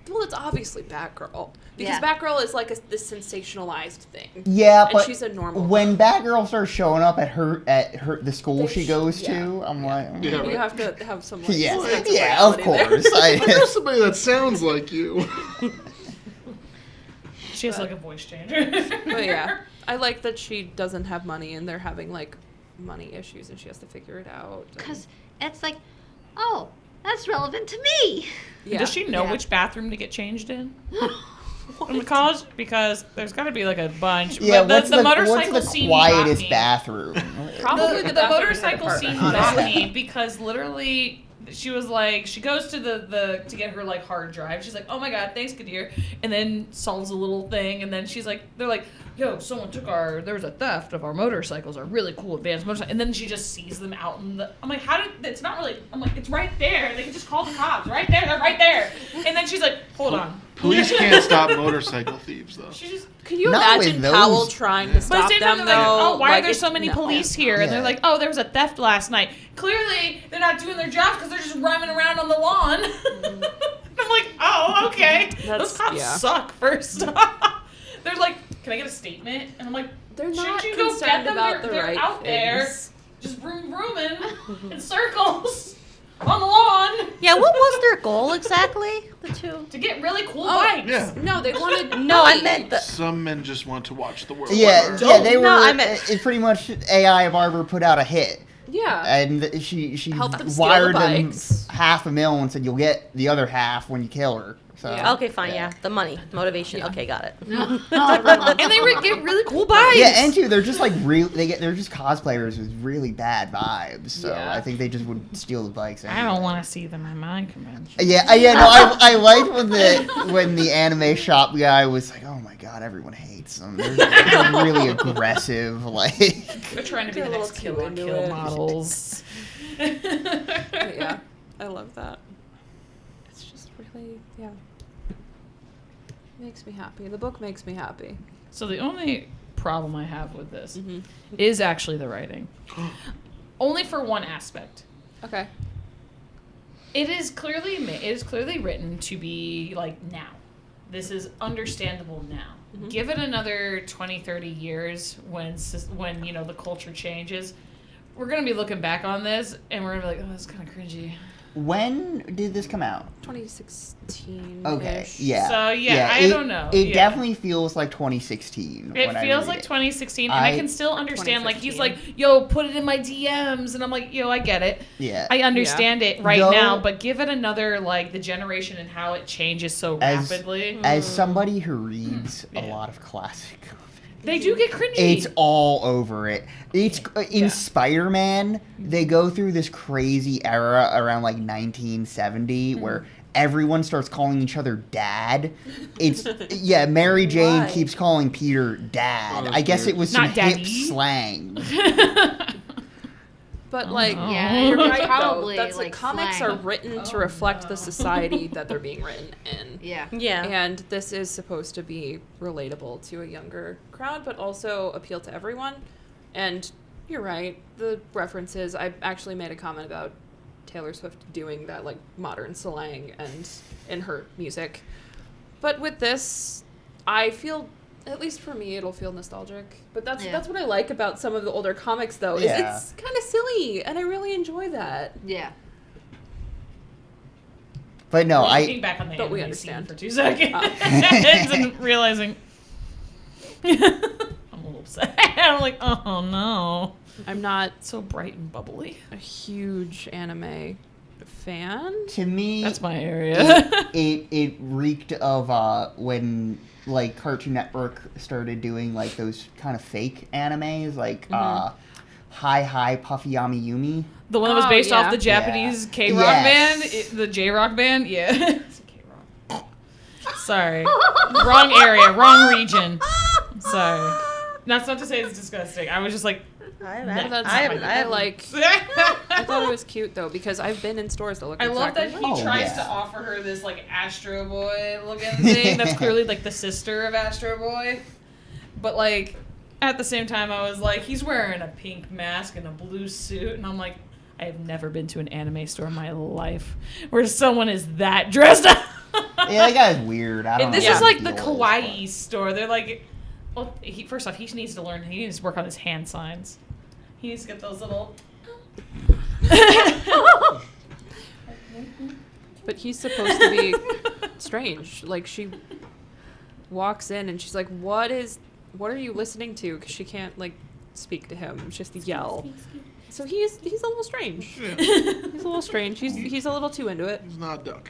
well, it's obviously Batgirl. Because Yeah. Batgirl is like this sensationalized thing. Yeah, And but she's a normal when girl. Batgirl starts showing up at the school she goes yeah. to, I'm like, Yeah, You right. have to have some like, yeah, sense of yeah, of reality there. course. I know somebody that sounds like you. She has like a voice changer. But yeah, I like that she doesn't have money and they're having like money issues and she has to figure it out. and- Because it's like, oh, that's relevant to me. yeah. Does she know Yeah. which bathroom to get changed in the college? Because there's got to be like a bunch. Yeah, But what's the motorcycle scene got quietest me. bathroom? Probably The bathroom in her motorcycle apartment, scene got honestly. me because literally she was like, she goes to the to get her like hard drive. She's like, oh my god, thanks, Kadir, and then solves a little thing, and then she's like, they're like, yo, someone took there was a theft of our motorcycles, our really cool advanced motorcycles, and then she just sees them out in the. I'm like, how did? It's not really. I'm like, it's right there. They can just call the cops right there. They're right there. And then she's like, hold on. Police can't stop motorcycle thieves, though. She just. Can you Not imagine with those- Powell trying to But stop at the same time, them they're like, though? oh, why Like, are there so it's- many no. police here? And they're Yeah. like, oh, there was a theft last night. Clearly, they're not doing their jobs because they're just roaming around on the lawn. I'm like, oh, okay. Those That's- cops yeah. suck, first off. They're like, can I get a statement? And I'm like, They're shouldn't not you go concerned get them? about They're, the they're right out there, things. just rooming in circles on the lawn Yeah, what was their goal exactly? The two. to get really cool Oh, bikes. Yeah. No, they wanted. No, I money. meant the. Some men just want to watch the world. Yeah, burn. yeah, they were. No, I meant- It pretty much AI Barber put out a hit, Yeah. and she Helped them steal wired the them bikes. $500,000 and said you'll get the other half when you kill her. So Yeah. Okay, fine, yeah. The money, motivation. Okay, got it. And they get really cool bikes. Yeah, and two, they're just like they're just cosplayers with really bad vibes. So Yeah. I think they just would steal the bikes. I don't want to see them at my convention. Yeah, yeah, no, I liked when the anime shop guy was like, "Oh my god, everyone hates them. They're really aggressive." Like, They're trying to be They're the a next little Kill too la into Kill it. models. But yeah, I love that. It's just really, yeah. Makes me happy. The book makes me happy. So the only problem I have with this Mm-hmm. is actually the writing. Only for one aspect. Okay. It is clearly written to be like now. This is understandable now. Mhm. Give it another 20, 30 years when you know the culture changes. We're going to be looking back on this and we're going to be like, oh, that's kind of cringy. when did this come out? 2016. Okay, yeah. So, yeah, I don't know. It Yeah. definitely feels like 2016. It when I feels read like it. 2016, and I I- can still understand. Like he's 2015. like, "Yo, put it in my DMs," and I'm like, "Yo, I get it. Yeah. I understand it right Though- now." But give it another like the generation and how it changes so As- rapidly. As somebody who reads a Yeah. lot of classic, They do get cringy. it's all over it. It's in Yeah. Spider-Man. They go through this crazy era around like 1970 where everyone starts calling each other dad. It's yeah. Mary Jane Why? keeps calling Peter dad. Oh, that's I guess weird. it was Not some hip daddy. slang. But like, no. Yeah, you're it's right probably, though. That's like, like comics slang. are written to reflect the society that they're being written in. Yeah. Yeah. And this is supposed to be relatable to a younger crowd, but also appeal to everyone. And you're right, the references. I actually made a comment about Taylor Swift doing that like modern slang and in her music. But with this, I feel, at least for me, it'll feel nostalgic. But that's Yeah. that's what I like about some of the older comics, though. Is Yeah. it's kind of silly, and I really enjoy that. Yeah. But no, Looking I back on the But we anime scene understand. for 2 seconds Oh. and realizing I'm a little sad. I'm like, oh no, I'm not it's so bright and bubbly. a huge anime fan. to me That's my area. it reeked of when like Cartoon Network started doing like those kind of fake animes like Hi Puffy Yami Yumi. The one that was Oh, based yeah. off the Japanese Yeah. K-rock Yes. band, the J-rock band. Yeah. It's K-rock. Sorry. Wrong area, wrong region. Sorry. That's not to say it's disgusting. I was just like, I That's I I like. I thought it was cute though because I've been in stores that look. I love that exactly he Oh, tries yeah. to offer her this like Astro Boy looking thing that's clearly like the sister of Astro Boy. But like at the same time I was like, he's wearing a pink mask and a blue suit and I'm like, I have never been to an anime store in my life where someone is that dressed up. that guy's weird. I don't And know. this what is his like the deal is, Kawaii store. They're like, well, first off, he needs to learn. He needs to work on his hand signs. He needs to get those little. But he's supposed to be strange. Like, she walks in and she's like, what are you listening to? Because she can't, like, speak to him. It's just yell. So he's a little strange. Yeah. He's a little strange. He's a little too into it. He's not a duck.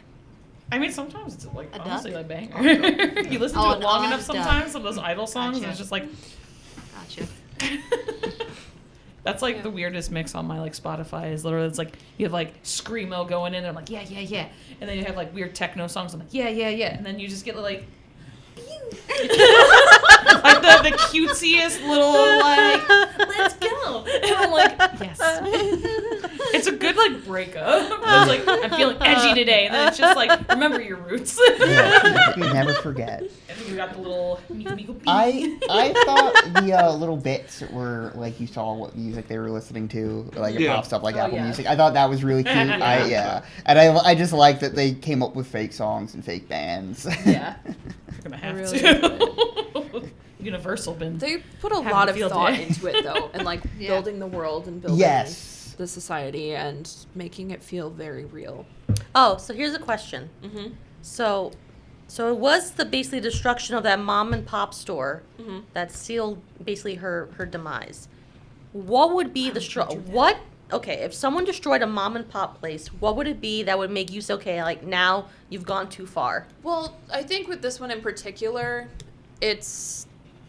I mean, sometimes it's like A honestly duck? like banger. You listen Oh, to it long an enough odd sometimes, duck. some of those idol songs, and Gotcha. it's just like Gotcha. that's like the weirdest mix on my like Spotify is literally it's like you have like screamo going in and I'm like yeah, and then you have like weird techno songs I'm like yeah, and then you just get like like the cutesiest little like let's go and I'm like yes. It's a good like breakup. It's like I'm feeling edgy today, and then it's just like remember your roots. Yeah, you never forget. And then you got the little Miko beat. I thought the little bits were like you saw what music they were listening to, like it Yeah. pops up like Oh, Apple yeah. Music. I thought that was really cute. And I just like that they came up with fake songs and fake bands. Yeah. You're gonna have Really to. Universal been. They put a Having lot a of field thought day. into it, though, and, like, Yeah. building the world and building Yes. the society and making it feel very real. Oh, so here's a question. Mm-hmm. So it was the basically destruction of that mom and pop store Mhm. that sealed basically her demise. What would be okay, if someone destroyed a mom and pop place, what would it be that would make you say, okay, like now you've gone too far? Well, I think with this one in particular,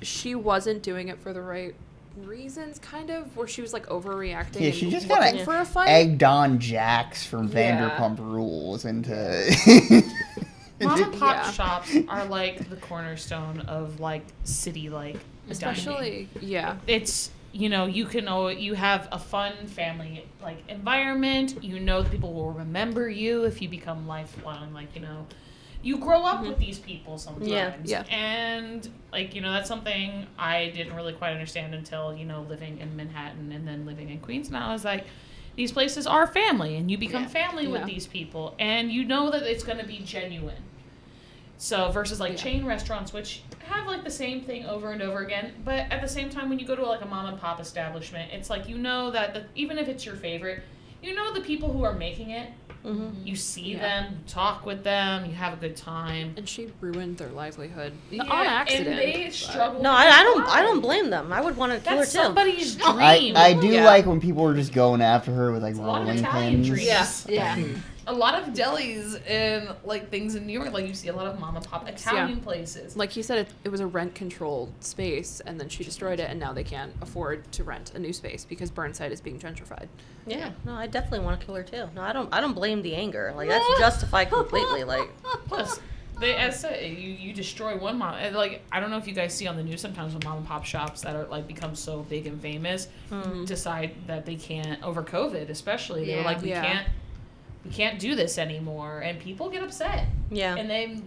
she wasn't doing it for the right reasons, kind of, where she was like overreacting. Yeah, and she just looking kinda for a fight. Egged on Jax from Yeah. Vanderpump Rules into. Mom and pop Yeah. shops are like the cornerstone of like city like dining. Especially, yeah. It's you have a fun family like environment. You know that people will remember you if you become lifelong. Like you grow up with these people sometimes. Yeah. And like that's something I didn't really quite understand until living in Manhattan and then living in Queens. Now I was like, these places are family, and you become family with Yeah. these people, and you know that it's going to be genuine. So versus like chain restaurants, which have like the same thing over and over again, but at the same time, when you go to like a mom and pop establishment, it's like that even if it's your favorite, the people who are making it. Mm-hmm. You see Yeah. them, you talk with them, you have a good time. And she ruined their livelihood Yeah, on accident. And they but- struggle. No, with I don't life. blame them. I would want to kill her That's too. somebody's dream. I do Yeah. like when people are just going after her with like a lot of rolling Italian pins. dreams. Yeah. Yeah. A lot of delis and like things in New York, like you see a lot of mom and pop Italian places. Like you said, it was a rent-controlled space, and then she destroyed it, and now they can't afford to rent a new space because Burnside is being gentrified. Yeah, no, I definitely want to kill her too. No, I don't blame the anger. Like that's justified completely. Like Plus, as said, you destroy one mom. And, like I don't know if you guys see on the news sometimes when mom and pop shops that are like become so big and famous decide that they can't over COVID, especially they were Yeah. like Yeah. we can't do this anymore, and people get upset. yeah. And they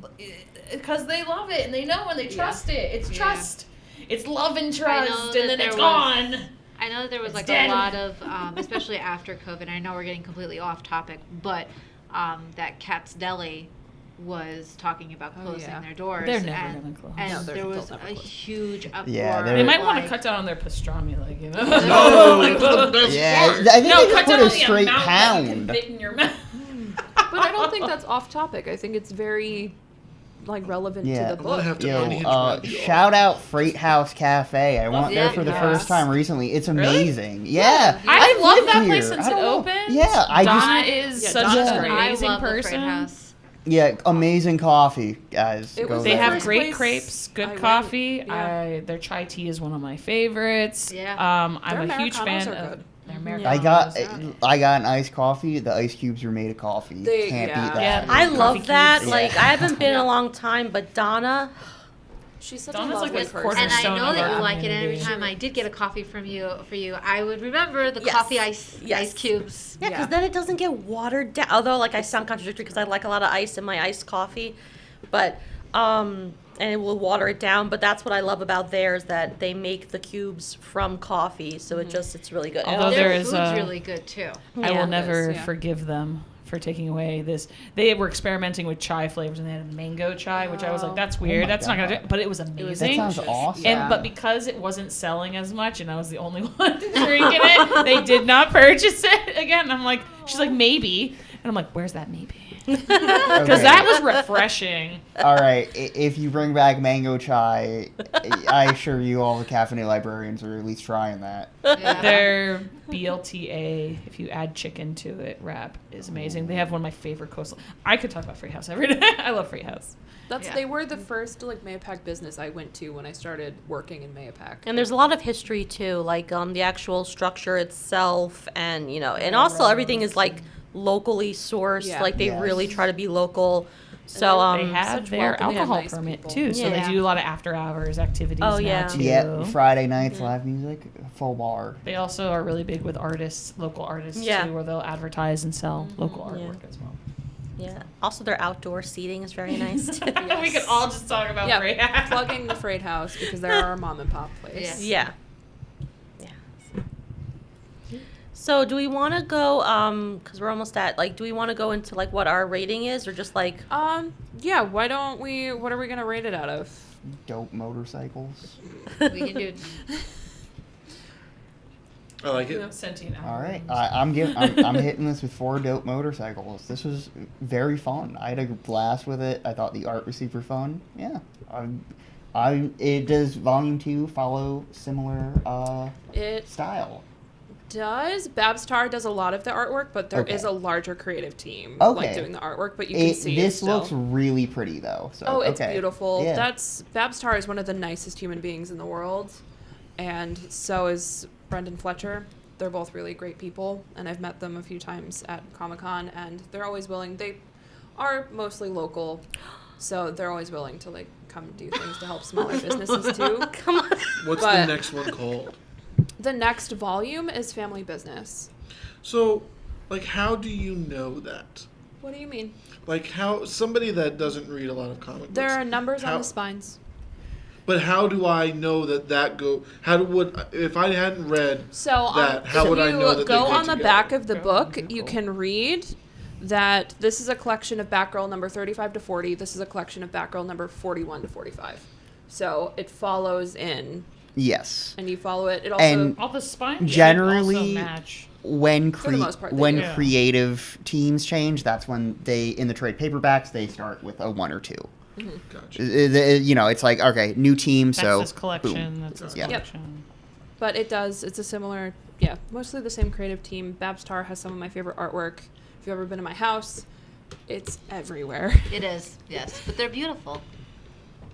because they love it and they know and they trust it. It's Yeah. trust. It's love and I trust, know and that then there it's was- gone. I know that there was It's like dead. a lot of, especially after COVID. I know we're getting completely off topic, but that Cat's Deli was talking about Oh, closing yeah. their doors. They're never and, gonna close. And No, there they'll was never a close. huge uproar. Yeah, They they're- might want to like- cut down on their pastrami, like No, Like, it's the best Yeah, part. I think no, they cut just down put on a the straight amount that you can pound. fit in your mouth. But I don't think that's off topic. I think it's very, like, relevant Yeah. to the I'm gonna book. have to Yo, unhinge my jaw. shout out Freight House Cafe. I went there Yeah. for the Yes. first time recently. It's Really? amazing. Yeah. I love lived that here. place since I it don't know. opened. Yeah, I Donna just is Yeah, such Donna's an great. amazing I love the Freight person. House. yeah, amazing coffee, guys. It Go was They the there. have first great place crepes, good I went, coffee. yeah. Their chai tea is one of my favorites. Yeah. I'm Their a huge Americanos fan are of good. their Yeah. Americanos. I got an iced coffee. The ice cubes are made of coffee. You They- can't yeah. beat that. Yeah. I Coffee love that. cubes. Like Yeah. I haven't been in Yeah. a long time, but Donna, She's such Donna's a like lovely this person. And I cornerstone know of that our you like it. And every community. time I did get a coffee from you, I would remember the Yes. coffee ice Yes. cubes. yeah, because Yeah. then it doesn't get watered down. Although like I sound contradictory because I like a lot of ice in my iced coffee, but and it will water it down. But that's what I love about theirs, that they make the cubes from coffee, so it's really good. And Although Their there is food's a- really good too. I Yeah. will never yeah. forgive them for taking away this. They were experimenting with chai flavors, and they had a mango chai, which I was like, that's weird. my That's not gonna do God. it. But it was amazing. That sounds awesome. And but because it wasn't selling as much, and I was the only one drinking it, they did not purchase it again. I'm like, she's like, maybe, and I'm like, where's that maybe? Because that was refreshing. All right, if you bring back mango chai, I assure you all the caffeinated librarians are at least trying that. Yeah. Their BLTA, if you add chicken to it, wrap is amazing. They have one of my favorite coastal. I could talk about Freight House every day. I love Freight House. Yeah. They were the first like Mayapack business I went to when I started working in Mayapack. And there's a lot of history too, like the actual structure itself, and and also everything is like locally sourced. Yeah. Like they Yes. really try to be local. So They have such their welcoming, alcohol nice permit people. too, so Yeah. they do a lot of after hours activities Oh, now yeah. too. Yeah, Friday nights, live music, full bar. They also are really big with artists, local artists Yeah. too, where they'll advertise and sell local Yeah. artwork as well. yeah. Also, their outdoor seating is very nice too. We could all just talk about Yeah, Freight House. plugging the Freight House because they're our mom and pop place. Yeah. Yeah. So do we want to go, because we're almost at, like, do we want to go into, like, what our rating is, or just, like, Yeah, why don't we, what are we going to rate it out of? Dope motorcycles. We can do. I like it. Sentient All right, albums. I'm hitting this with 4 dope motorcycles. This was very fun. I had a blast with it. I thought the art was super fun. Yeah, it does volume 2 follow similar It style. does. Babstar does a lot of the artwork, but there Okay. is a larger creative team Okay. like doing the artwork, but you can see This it still. looks really pretty though. So Oh, it's okay. beautiful. Yeah. Babstar is one of the nicest human beings in the world, and so is Brendan Fletcher. They're both really great people, and I've met them a few times at Comic-Con, and they're always willing. They are mostly local, so they're always willing to like come do things to help smaller businesses too. come on. What's But- the next one called? The next volume is Family Business. So, like, how do you know that? What do you mean? Like, how somebody that doesn't read a lot of comic books. There are numbers How- on the spines. But how do I know that go? Would if I hadn't read So that? How would I know that you they go go on the together? back of the Go on book, Google. you can read that this is a collection of Batgirl number 35 to 40. This is a collection of Batgirl number 41 to 45. So it follows in, Yes. and you follow it. It also And All the spines Generally- also match. When For the most part, they when do. Yeah. creative teams change, that's when they in the trade paperbacks they start with a 1 or 2. Gotcha. It's like okay, new team, That's so this collection. boom. That's this Yeah. collection. but it's a similar, yeah, mostly the same creative team. Babstar has some of my favorite artwork. If you've ever been to my house, it's everywhere. It is, yes, but they're beautiful.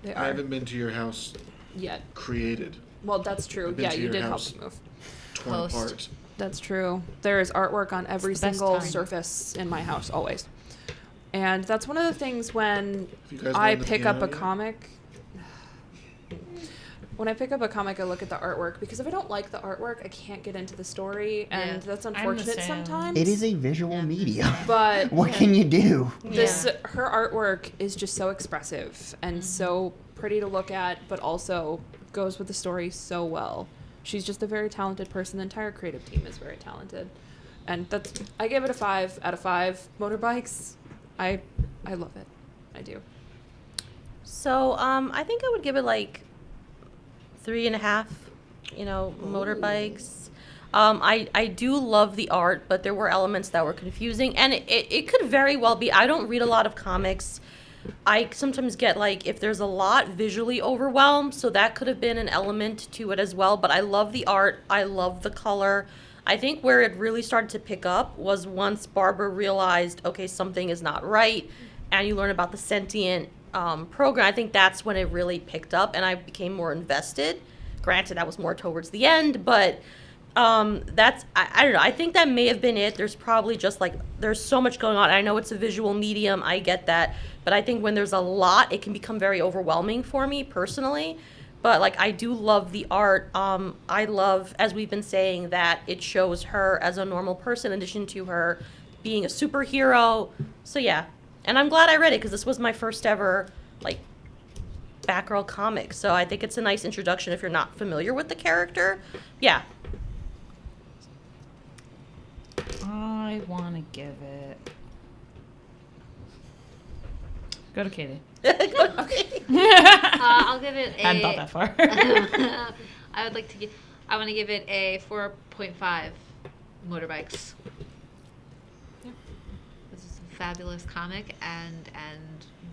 They I are haven't been to your house yet. created, Well, that's true. I've been Yeah, to you your did help house. me move. torn Post. apart. That's true. There is artwork on every the best single time. surface in my house, always. And that's one of the things when If you guys I learned the pick up a piano yet? comic. When I pick up a comic, I look at the artwork because if I don't like the artwork, I can't get into the story, and Yeah. that's the unfortunate same. sometimes. It is a visual medium. But What can you do? this her artwork is just so expressive and so pretty to look at, but also goes with the story so well. She's just a very talented person. The entire creative team is very talented, and that's I give it a 5 out of 5. Motorbikes, I love it. I do. So, I think I would give it, like, 3.5, motorbikes. I do love the art, but there were elements that were confusing, and it could very well be. I don't read a lot of comics. I sometimes get, like, if there's a lot, visually overwhelmed, so that could have been an element to it as well. But I love the art. I love the color. I think where it really started to pick up was once Barbara realized, okay, something is not right, and you learn about the sentient program. I think that's when it really picked up, and I became more invested. Granted, that was more towards the end, but that's I don't know. I think that may have been it. There's probably just like there's so much going on. I know it's a visual medium. I get that, but I think when there's a lot, it can become very overwhelming for me personally. But like I do love the art. I love, as we've been saying, that it shows her as a normal person in addition to her being a superhero. So yeah, and I'm glad I read it because this was my first ever like Batgirl comic. So I think it's a nice introduction if you're not familiar with the character. Yeah. I want to give it Go to Katie. I'll give it a. Hadn't thought that far. I would like to give. I want to give it a 4.5. Motorbikes. Yeah. This is a fabulous comic and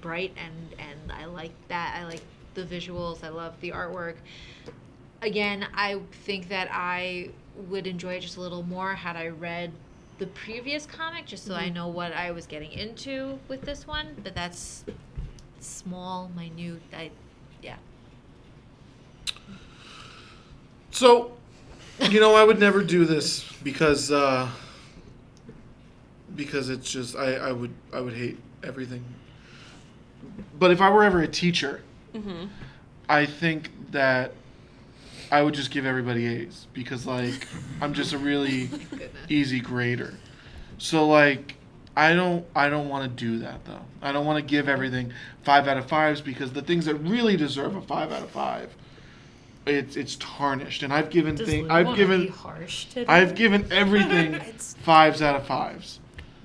bright and I like that. I like the visuals. I love the artwork. Again, I think that I would enjoy it just a little more had I read the previous comic, just so I know what I was getting into with this one. But that's small, minute. Yeah. So, I would never do this because it's just I would hate everything. But if I were ever a teacher, I think that I would just give everybody A's because I'm just a really easy grader. So I don't want to do that though. I don't want to give everything 5 out of 5s because the things that really deserve a 5 out of 5, it's tarnished. And I've given harsh today? I've given everything 5s out of 5s.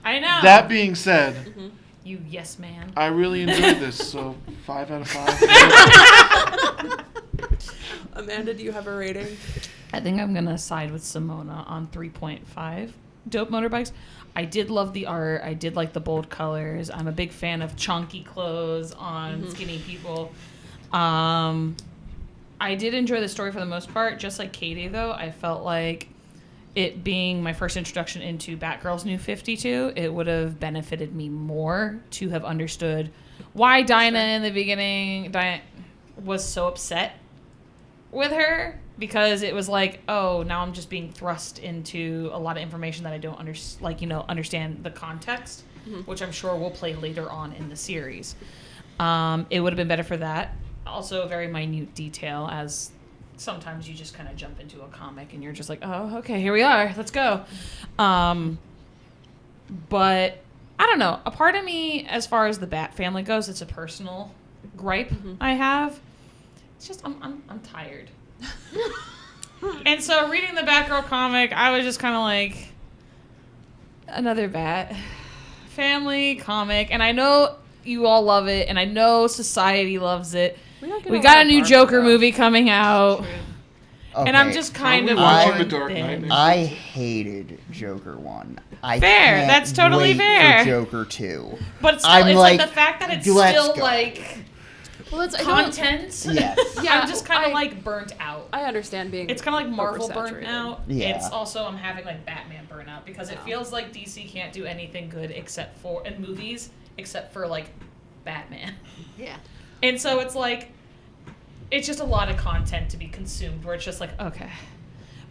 I know. That being said, you yes man. I really enjoyed this, so 5 out of 5. Amanda, do you have a rating? I think I'm gonna side with Simona on 3.5. Dope motorbikes. I did love the art. I did like the bold colors. I'm a big fan of chunky clothes on skinny people. I did enjoy the story for the most part. Just like Katie, though, I felt like it being my first introduction into Batgirl's New 52, it would have benefited me more to have understood why Dinah in the beginning was so upset with her, because it was like, oh, now I'm just being thrust into a lot of information that I don't understand the context, which I'm sure will play later on in the series. It would have been better for that. Also, a very minute detail, as sometimes you just kind of jump into a comic and you're just like, oh, okay, here we are, let's go. But I don't know. A part of me, as far as the Bat family goes, it's a personal gripe I have. It's just I'm tired. And so reading the Batgirl comic, I was just kind of like, another Bat family comic. And I know you all love it, and I know society loves it. We got a new Joker movie coming out. Okay. And I'm just kind of watching worn The Dark thin. Knight. I hated Joker 1. I Fair, can't that's totally wait fair. for Joker 2. But still, I'm it's like the fact that it's let's still go. like content. Yes. Yeah, I'm just kind of like burnt out. I understand being. It's kind of like Marvel burnt oversaturated. out. Yeah. It's also I'm having like Batman burnout because it feels like DC can't do anything good except for in movies except for like Batman. Yeah. And so it's like it's just a lot of content to be consumed where it's just like, okay.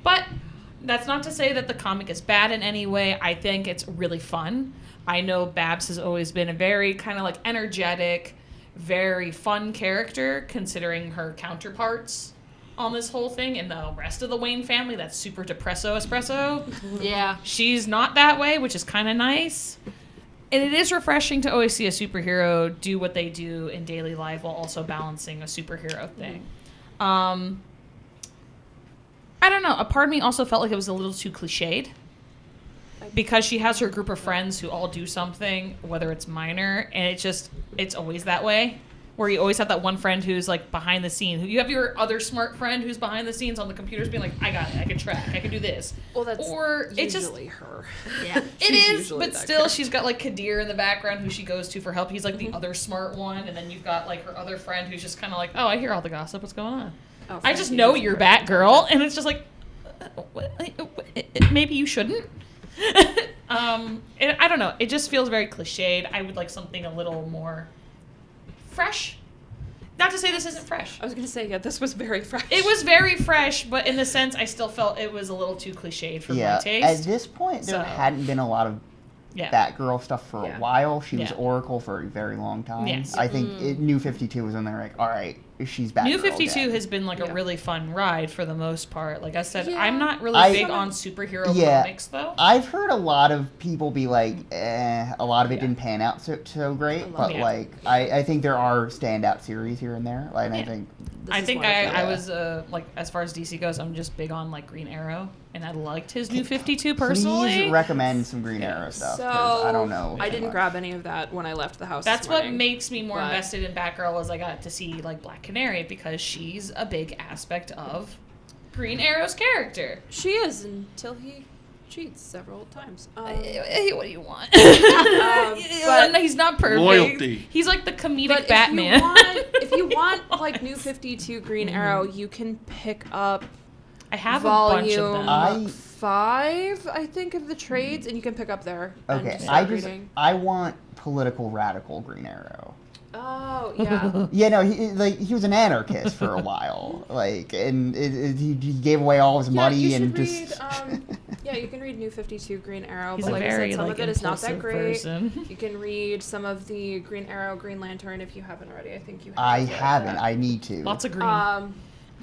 But that's not to say that the comic is bad in any way. I think it's really fun. I know Babs has always been a very kind of like energetic, very fun character considering her counterparts on this whole thing and the rest of the Wayne family that's super depresso espresso. Yeah. She's not that way, which is kind of nice. And it is refreshing to always see a superhero do what they do in daily life while also balancing a superhero thing. I don't know. A part of me also felt like it was a little too cliched. Because she has her group of friends who all do something, whether it's minor, and it's always that way. Where you always have that one friend who's like behind the scenes. You have your other smart friend who's behind the scenes on the computers being like, I got it, I can track, I can do this. Well, that's or it's usually her. Yeah. It She's is, usually but that still, character. she's got like Kadir in the background who she goes to for help. He's like the other smart one, and then you've got like her other friend who's just kind of like, oh, I hear all the gossip. What's going on? Oh, I just Frankie know is you're great. Batgirl, and it's just like, maybe you shouldn't. I don't know. It just feels very cliched. I would like something a little more fresh. Not to say this isn't fresh. I was gonna say, yeah, this was very fresh. It was very fresh, but in the sense, I still felt it was a little too cliched for my At taste. this point, there So- hadn't been a lot of Yeah. Batgirl stuff for Yeah. a while. She was Yeah. Oracle for a very long time. Yes. I think New 52 was in there like, all right, she's Batgirl New 52 again. has been like a Yeah. really fun ride for the most part. Like I said, Yeah. I'm not really I- big on superhero Yeah. comics though. I've heard a lot of people be like, a lot of it Yeah. didn't pan out so great, lot. but Yeah. like I think there are standout series here and there, and I Yeah. think this I is think one of them. I was like, as far as DC goes, I'm just big on like Green Arrow, and I liked his New 52 personally. Please recommend some Green Arrow stuff, So 'cause I don't know. I too didn't much. grab any of that when I left the house. That's this what morning. makes me more but- invested in Batgirl, was I got to see like Black Canary, because she's a big aspect of Green Arrow's character. She is until he cheats several times. What do you want? but- He's not perfect. Loyalty. He's like the comedic But Batman. if you want like New 52 Green Arrow, you can pick up I have a bunch of them. volume 5, I think, of the trades, and you can pick up there. and Okay, start I reading. want political radical Green Arrow. Oh yeah. Yeah, no, he was an anarchist for a while, like, and he gave away all his money you and should just. read, yeah, you can read New 52 Green Arrow. He's but a like I very said, some like of it is not that impulsive great. person. You can read some of the Green Arrow, Green Lantern if you haven't already. I think you have. I read haven't. that. I need to. Lots of green.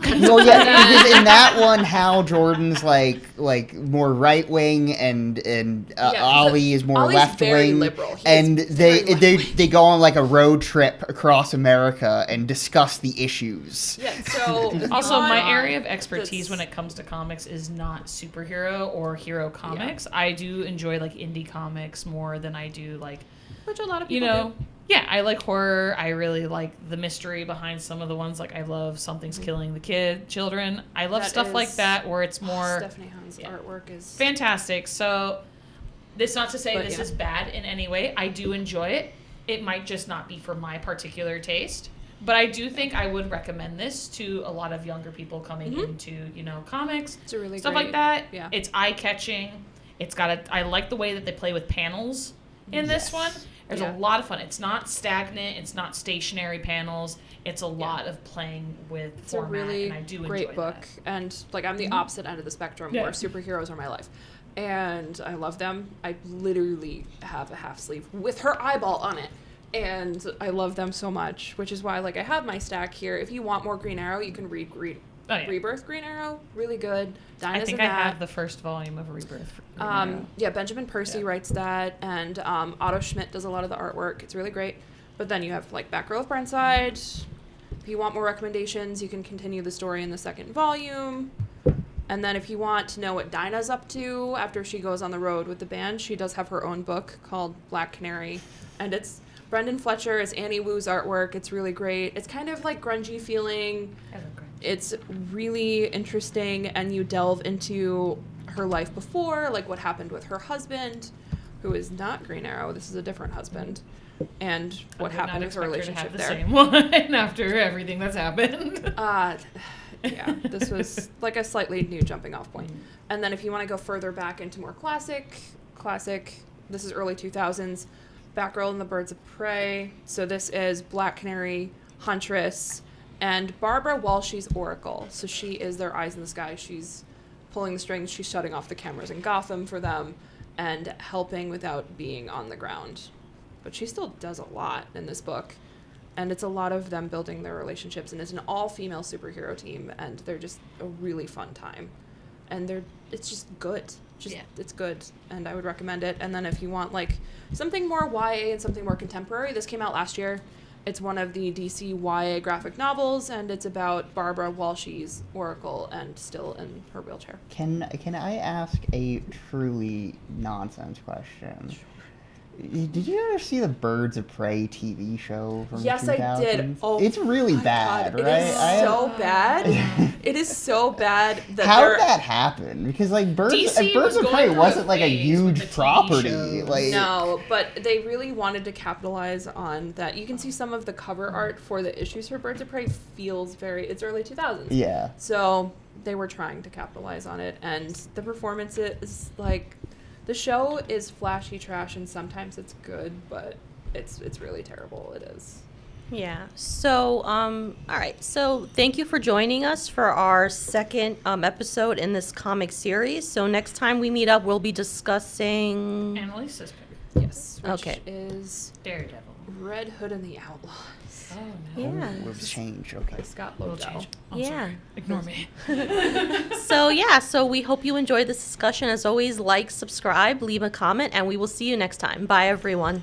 Well, yeah, because in that one, Hal Jordan's like more right wing, and Yeah, Ollie is more Ollie's left very wing, liberal. He and is very they go on like a road trip across America and discuss the issues. Yeah. So if you Also, my want- area of expertise that's- when it comes to comics is not superhero or hero comics. I do enjoy like indie comics more than I do like, which a lot of you people know, yeah, I like horror. I really like the mystery behind some of the ones. Like I love Something's Killing the Children. I love That stuff like is- that where it's do. more Stephanie Hunn's yeah. artwork is fantastic. So this not to say But, this yeah. is bad in any way. I do enjoy it. It might just not be for my particular taste. But I do think I would recommend this to a lot of younger people coming into, you know, comics, It's a really stuff great, like that. Yeah. It's eye-catching. It's got I like the way that they play with panels in this one. There's Yeah. a lot of fun. It's not stagnant. It's not stationary panels. It's a lot of playing with It's a format, really and I do great enjoy book. that. And like I'm the opposite end of the spectrum Yeah. where superheroes are my life. And I love them. I literally have a half sleeve with her eyeball on it. And I love them so much, which is why like I have my stack here. If you want more Green Arrow, you can read Oh, yeah. Rebirth Green Arrow. Really good. Dinah's I think in I that. have the first volume of Rebirth. for Green Arrow. Yeah, Benjamin Percy Yeah. writes that, and Otto Schmidt does a lot of the artwork. It's really great. But then you have like Batgirl of Burnside. If you want more recommendations, you can continue the story in the second volume. And then if you want to know what Dinah's up to after she goes on the road with the band, she does have her own book called Black Canary, and it's Brendan Fletcher is Annie Wu's artwork. It's really great. It's kind of like grungy feeling. I love Green. It's really interesting, and you delve into her life before, like what happened with her husband, who is not Green Arrow. This is a different husband, and what happened with her relationship the there. same one after everything that's happened. Yeah, this was like a slightly new jumping off point. And then if you want to go further back into more classic, this is early 2000s, Batgirl and the Birds of Prey. So this is Black Canary, Huntress, and Barbara Walsh's Oracle. So she is their eyes in the sky. She's pulling the strings. She's shutting off the cameras in Gotham for them and helping without being on the ground. But she still does a lot in this book. And it's a lot of them building their relationships. And it's an all-female superhero team. And they're just a really fun time. And it's just good. It's good. And I would recommend it. And then if you want like something more YA and something more contemporary, this came out last year. It's one of the DC YA graphic novels, and it's about Barbara Walsh's Oracle and still in her wheelchair. Can I ask a truly nonsense question? Did you ever see the Birds of Prey TV show from Yes, 2000s? I did. Oh, it's really my bad, God. right? It is so bad. It is so bad that How they're- did that happen? Because like Birds DC Birds was of going Prey through a wasn't like a phase with the huge TV property. shows. Like No, but they really wanted to capitalize on that. You can see some of the cover art for the issues for Birds of Prey feels it's early 2000s. yeah. So they were trying to capitalize on it, and the performance is like, the show is flashy trash, and sometimes it's good, but it's really terrible. It is. Yeah. So, all right. So, thank you for joining us for our second episode in this comic series. So, next time we meet up, we'll be discussing. Annalise's pick. Yes. Which Okay. is Daredevil. Red Hood and the Outlaws. Oh, no. Yeah. We've changed. Okay. By Scott We'll Lobdell. change. I'm Yeah. sorry. Ignore me. So, yeah. So, we hope you enjoyed this discussion. As always, like, subscribe, leave a comment, and we will see you next time. Bye, everyone.